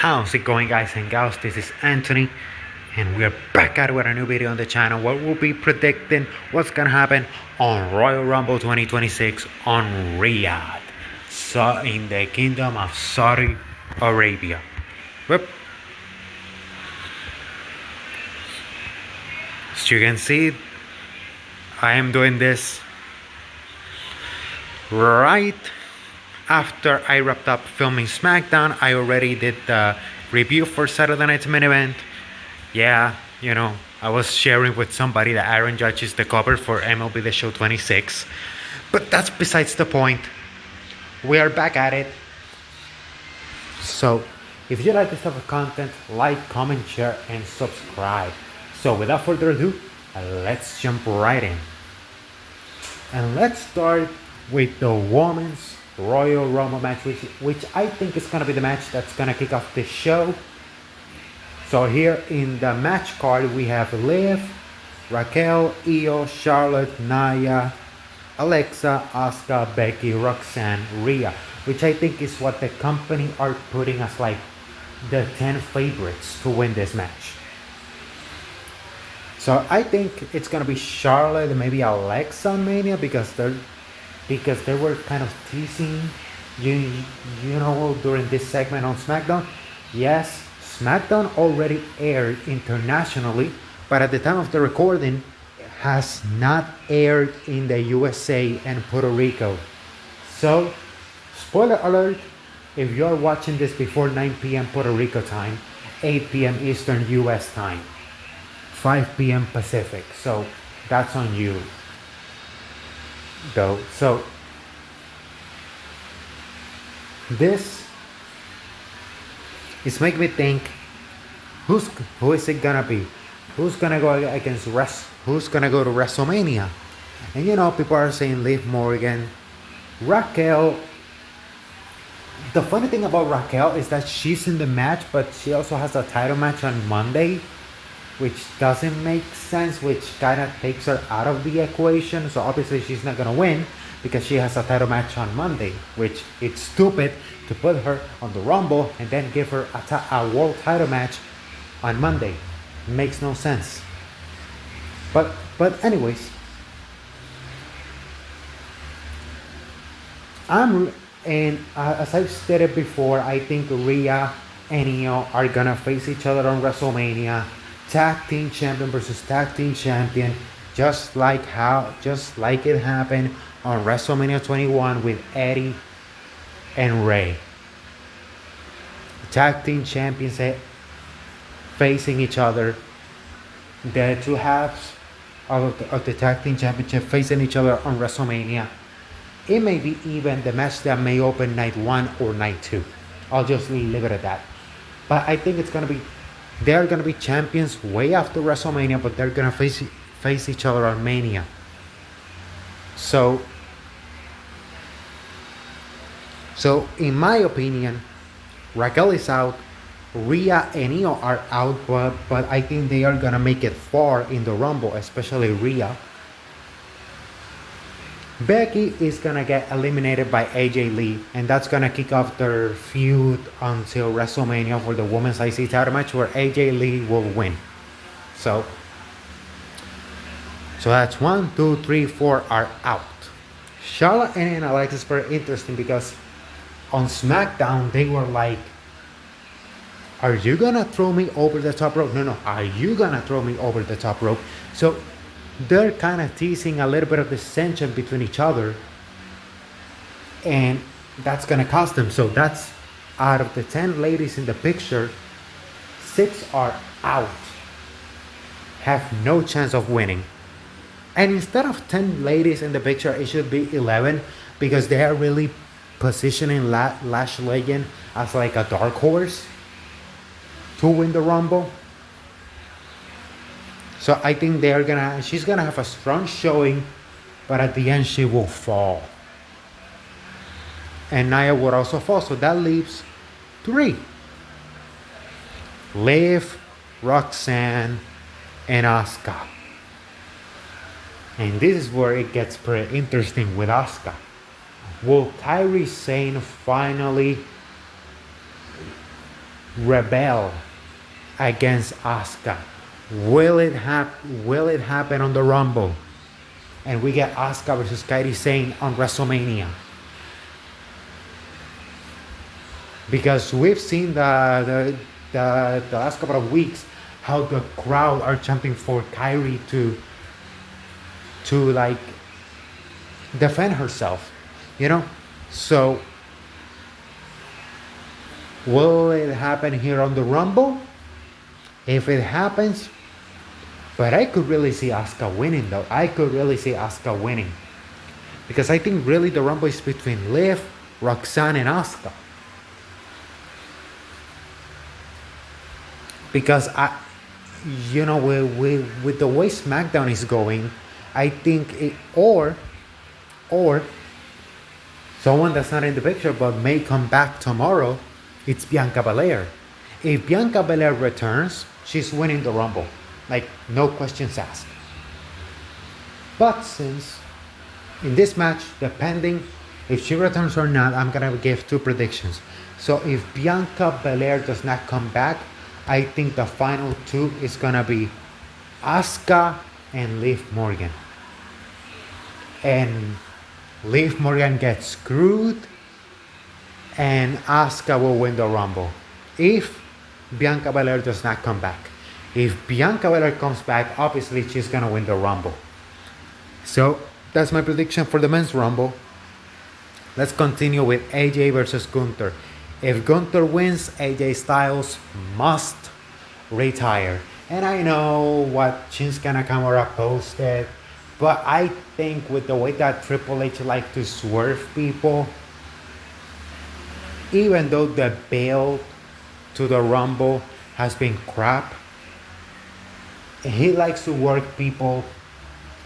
How's it going, guys and gals? This is Anthony, and we're back at it with a new video on the channel where we'll be predicting what's gonna happen on Royal Rumble 2026 on Riyadh, so in the Kingdom of Saudi Arabia. Whoop. As you can see, I am doing this right after I wrapped up filming SmackDown. I already did the review for Saturday Night's main event. Yeah, I was sharing with somebody that Aaron Judge is the cover for MLB The Show 26. But that's besides the point. We are back at it. So, if you like this type of content, like, comment, share, and subscribe. So, without further ado, let's jump right in. And let's start with the Women's Royal Rumble match, which I think is going to be the match that's going to kick off the show. So here in the match card, we have Liv, Raquel, Io, Charlotte, Nia, Alexa, Asuka, Becky, Roxanne, Rhea, which I think is what the company are putting as like the 10 favorites to win this match. So I think it's going to be Charlotte and maybe Alexa on Mania because they were kind of teasing, during this segment on SmackDown. Yes, SmackDown already aired internationally, but at the time of the recording, it has not aired in the USA and Puerto Rico. So, spoiler alert, if you're watching this before 9 p.m. Puerto Rico time, 8 p.m. Eastern US time, 5 p.m. Pacific, so that's on you. Though, so this is making me think, who is it gonna be? Who's gonna go against who's gonna go to WrestleMania? And people are saying Liv Morgan, Raquel. The funny thing about Raquel is that she's in the match, but she also has a title match on Monday, which doesn't make sense, which kind of takes her out of the equation. So obviously she's not going to win because she has a title match on Monday, which it's stupid to put her on the Rumble and then give her a world title match on Monday. Makes no sense. But anyways, as I've stated before, I think Rhea and Io are going to face each other on WrestleMania. Tag team champion versus tag team champion, just like it happened on WrestleMania 21 with Eddie and Ray. Tag team champions facing each other. The two halves of the tag team championship facing each other on WrestleMania. It may be even the match that may open night 1 or night 2. I'll just leave it at that. But I think they're going to be champions way after WrestleMania, but they're going to face each other on Mania. So in my opinion, Raquel is out, Rhea and Io are out, but I think they are going to make it far in the Rumble, especially Rhea. Becky is going to get eliminated by AJ Lee, and that's going to kick off their feud until WrestleMania for the Women's IC title match where AJ Lee will win. So that's 1, 2, 3, 4 are out. Charlotte and Alexa is very interesting because on SmackDown they were like, are you going to throw me over the top rope? No, are you going to throw me over the top rope? So they're kind of teasing a little bit of dissension between each other, and that's going to cost them. So that's out of the 10 ladies in the picture, 6 are out, have no chance of winning. And instead of 10 ladies in the picture, it should be 11 because they are really positioning Lash Legend as like a dark horse to win the Rumble. So I think she's gonna have a strong showing, but at the end she will fall. And Nia would also fall, so that leaves 3. Liv, Roxanne, and Asuka. And this is where it gets pretty interesting with Asuka. Will Kairi Sane finally rebel against Asuka? Will it happen on the Rumble? And we get Asuka versus Kairi Sane on WrestleMania. Because we've seen the last couple of weeks how the crowd are chanting for Kairi to like defend herself, you know. So will it happen here on the Rumble? If it happens, but I could really see Asuka winning though. I could really see Asuka winning. Because I think really the Rumble is between Liv, Roxanne, and Asuka. Because with the way SmackDown is going, I think or someone that's not in the picture but may come back tomorrow, it's Bianca Belair. If Bianca Belair returns, she's winning the Rumble. Like, no questions asked. But since in this match, depending if she returns or not, I'm gonna give two predictions. So if Bianca Belair does not come back, I think the final two is gonna be Asuka and Liv Morgan. And Liv Morgan gets screwed and Asuka will win the Rumble. If Bianca Belair does not come back. If Bianca Belair comes back, obviously she's gonna win the Rumble. So that's my prediction for the men's Rumble. Let's continue with AJ versus Gunther. If Gunther wins, AJ Styles must retire. And I know what Shinsuke Nakamura posted, but I think with the way that Triple H likes to swerve people, even though the build to the Rumble has been crap, he likes to work people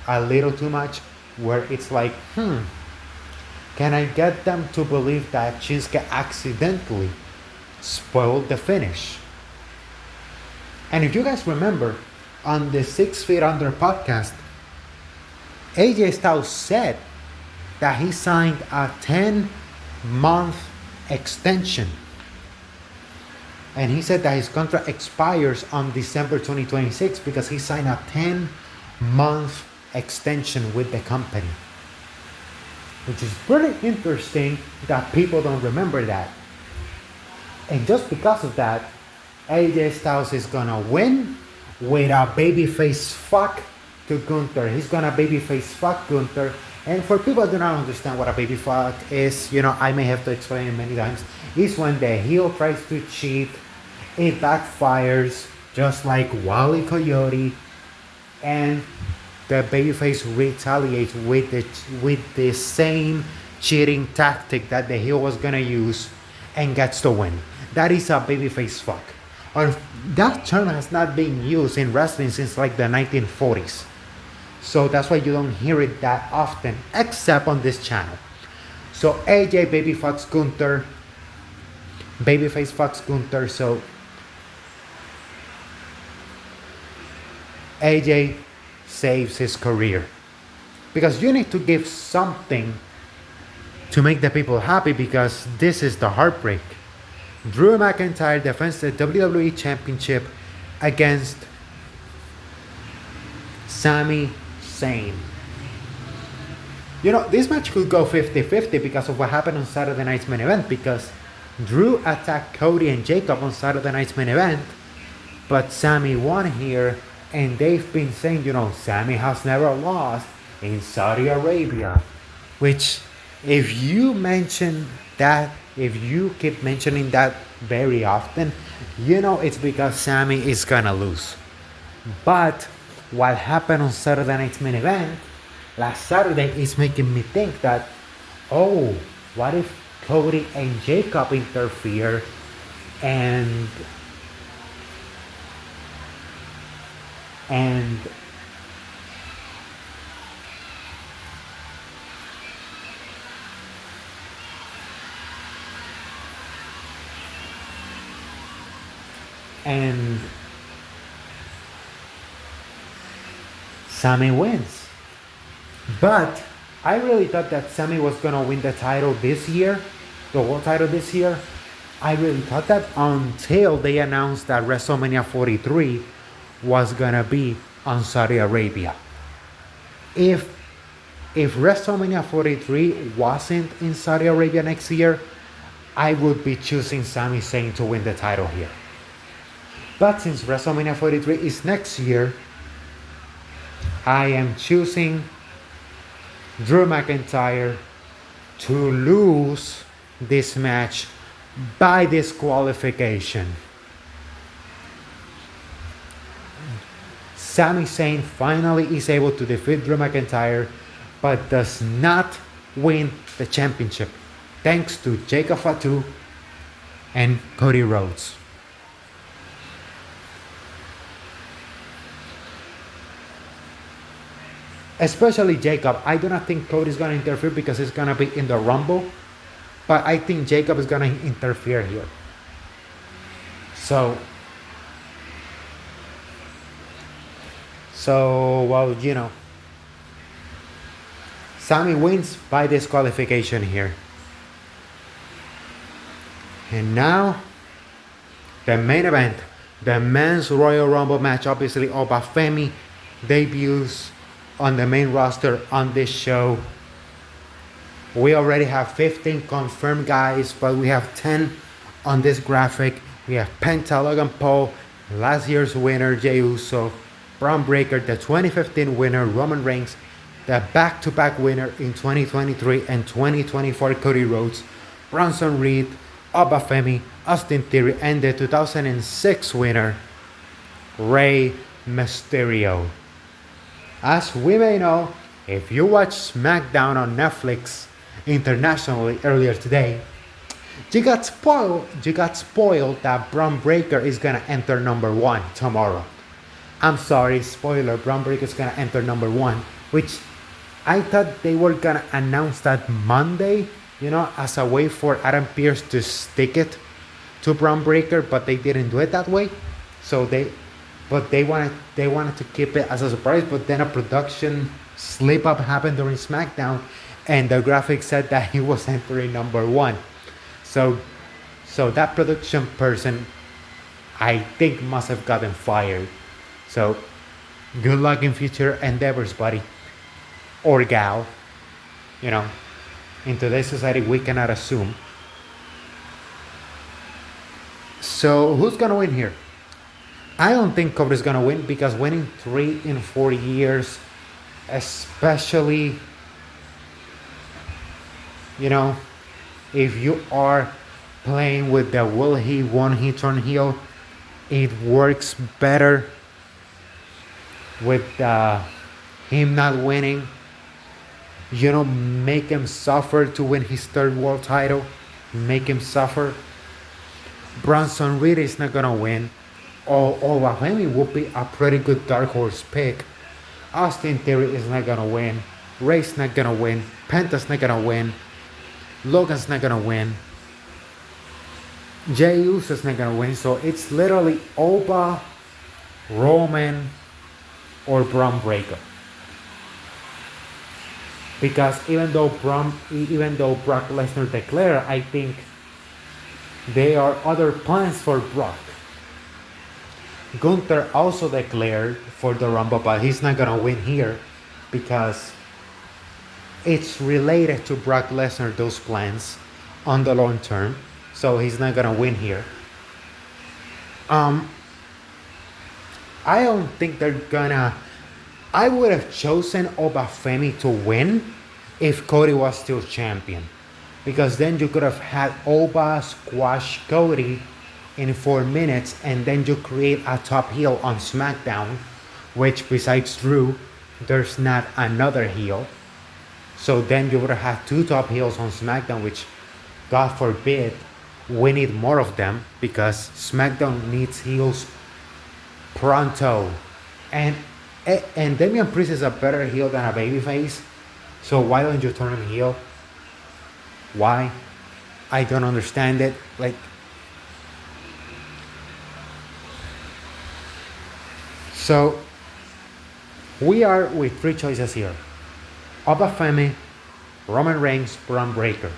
a little too much, where it's like, can I get them to believe that Shinsuke accidentally spoiled the finish? And if you guys remember, on the 6 Feet Under podcast, AJ Styles said that he signed a 10-month extension. And he said that his contract expires on December 2026 because he signed a 10-month extension with the company. Which is pretty interesting that people don't remember that. And just because of that, AJ Styles is gonna win with a babyface fuck to Gunther. He's gonna babyface fuck Gunther. And for people who do not understand what a baby fuck is, I may have to explain it many times. Is when the heel tries to cheat, it backfires, just like Wally Coyote, and the babyface retaliates with the same cheating tactic that the heel was gonna use and gets the win. That is a babyface fuck. Or that term has not been used in wrestling since like the 1940s. So that's why you don't hear it that often, except on this channel. So AJ baby fucks Gunther, babyface fucks Gunther. So AJ saves his career, because you need to give something to make the people happy, because this is the heartbreak. Drew McIntyre defends the WWE Championship against Sami Zayn. This match could go 50-50 because of what happened on Saturday night's main event, because Drew attacked Cody and Jacob on Saturday night's main event, but Sami won here. And they've been saying, Sami has never lost in Saudi Arabia. Which, if you keep mentioning that very often, it's because Sami is gonna lose. But what happened on Saturday night's main event last Saturday is making me think that, what if Cody and Jacob interfere and Sami wins. But I really thought that Sami was gonna win the title this year, the world title this year. I really thought that until they announced that WrestleMania 43 was gonna be on Saudi Arabia. If if WrestleMania 43 wasn't in Saudi Arabia next year, I would be choosing Sami Zayn to win the title here. But since WrestleMania 43 is next year, I am choosing Drew McIntyre to lose this match by disqualification. Sami Zayn finally is able to defeat Drew McIntyre but does not win the championship thanks to Jacob Fatu and Cody Rhodes. Especially Jacob. I do not think Cody's going to interfere because he's going to be in the Rumble. But I think Jacob is going to interfere here. So, well, Sami wins by disqualification here. And now, the main event, the men's Royal Rumble match. Obviously, Obafemi debuts on the main roster on this show. We already have 15 confirmed guys, but we have 10 on this graphic. We have Penta, Logan Paul, last year's winner Jey Uso, Braun Breaker, the 2015 winner Roman Reigns, the back-to-back winner in 2023 and 2024 Cody Rhodes, Bronson Reed, Obafemi, Austin Theory, and the 2006 winner Rey Mysterio. As we may know, if you watched SmackDown on Netflix internationally earlier today, you got spoiled that Braun Breaker is gonna enter number 1 tomorrow. I'm sorry, spoiler, Braun Breaker is gonna enter number 1, which I thought they were gonna announce that Monday, as a way for Adam Pearce to stick it to Braun Breaker, but they didn't do it that way. So they wanted to keep it as a surprise, but then a production slip up happened during SmackDown, and the graphic said that he was entering number 1. So that production person, I think, must have gotten fired. So good luck in future endeavors, buddy or gal. In today's society, we cannot assume. So who's gonna win here? I don't think Cody's gonna win because winning 3 in 4 years, especially, if you are playing with the will he, won't he turn heel, it works better with him not winning. Make him suffer to win his 3rd world title. Make him suffer. Bronson Reed is not gonna win. Obafemi would be a pretty good dark horse pick. Austin Theory is not gonna win. Rey's not gonna win. Penta's not gonna win. Logan's not gonna win. Jey Uso's not gonna win. So it's literally Oba, Roman, or Braun Breaker. Because even though Brock Lesnar declared, I think there are other plans for Brock. Gunther also declared for the Rumble, but he's not gonna win here because it's related to Brock Lesnar, those plans on the long term. So he's not gonna win here. I don't think they're gonna. I would have chosen Obafemi to win if Cody was still champion, because then you could have had Oba squash Cody in 4 minutes, and then you create a top heel on SmackDown, which besides Drew, there's not another heel. So then you would have had 2 top heels on SmackDown, which, God forbid, we need more of them because SmackDown needs heels pronto. And Damian Priest is a better heel than a babyface. So why don't you turn him heel? Why? I don't understand it. So we are with 3 choices here: Obafemi, Roman Reigns, Braun Breaker.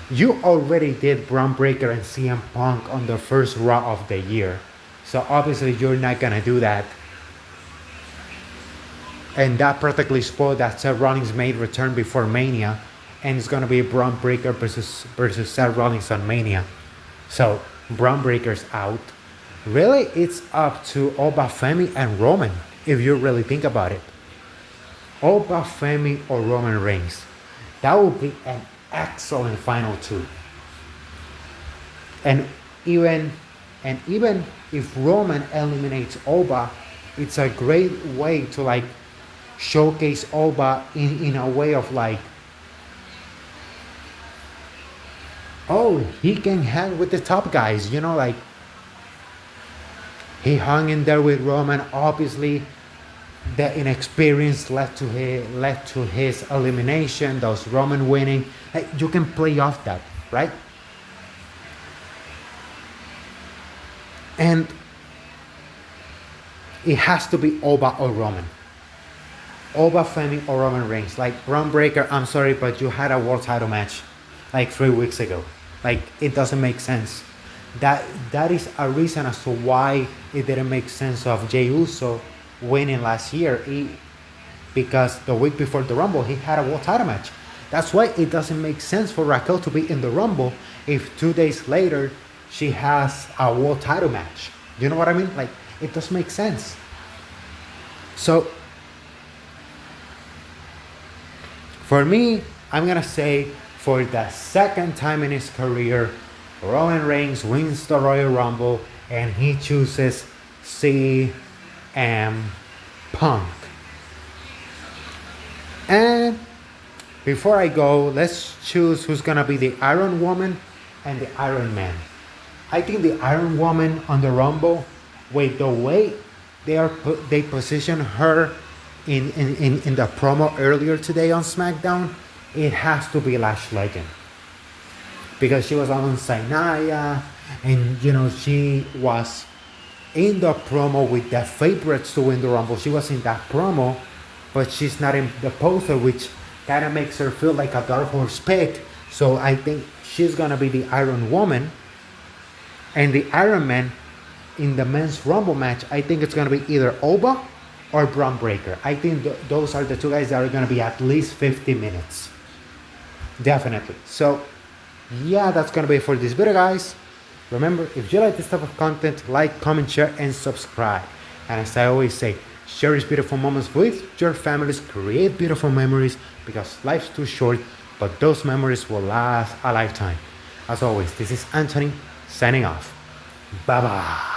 You already did Braun Breaker and CM Punk on the first Raw of the year. So obviously you're not gonna do that. And that practically spoiled that Seth Rollins made return before Mania. And it's gonna be Braun Breaker versus Seth Rollins on Mania. So Braun Breaker's out. Really, it's up to Oba Femi and Roman, if you really think about it. Oba Femi or Roman Reigns. That would be an excellent final two. And even even if Roman eliminates Oba, it's a great way to like showcase Oba in a way of like, oh, he can hang with the top guys, you know, like he hung in there with Roman. Obviously, the inexperience led to his elimination. Those Roman winning. Like, you can play off that, right? And it has to be Oba or Roman. Oba Femi or Roman Reigns. Like Braun Breaker, I'm sorry, but you had a world title match like 3 weeks ago. Like it doesn't make sense. That is a reason as to why it didn't make sense of Jey Uso winning last year. Because the week before the Rumble, he had a world title match. That's why it doesn't make sense for Raquel to be in the Rumble if 2 days later she has a world title match. You know what I mean? Like it doesn't make sense. So for me, I'm gonna say for the second time in his career, Roman Reigns wins the Royal Rumble and he chooses CM Punk. And before I go, let's choose who's gonna be the Iron Woman and the Iron Man. I think the Iron Woman on the Rumble, with the way they position her in the promo earlier today on SmackDown, it has to be Lash Legend. Because she was alongside Nia, and you know, she was in the promo with the favorites to win the Rumble. She was in that promo, but she's not in the poster, which kind of makes her feel like a dark horse pick. So I think she's gonna be the Iron Woman. And the Iron Man in the men's Rumble match, I think it's gonna be either Oba or Braun Breaker. I think those are the two guys that are gonna be at least 50 minutes. Definitely. So yeah, that's gonna be it for this video, guys. Remember, if you like this type of content, like, comment, share, and subscribe. And as I always say, share these beautiful moments with your families, create beautiful memories, because life's too short, but those memories will last a lifetime. As always, this is Anthony signing off. Bye bye.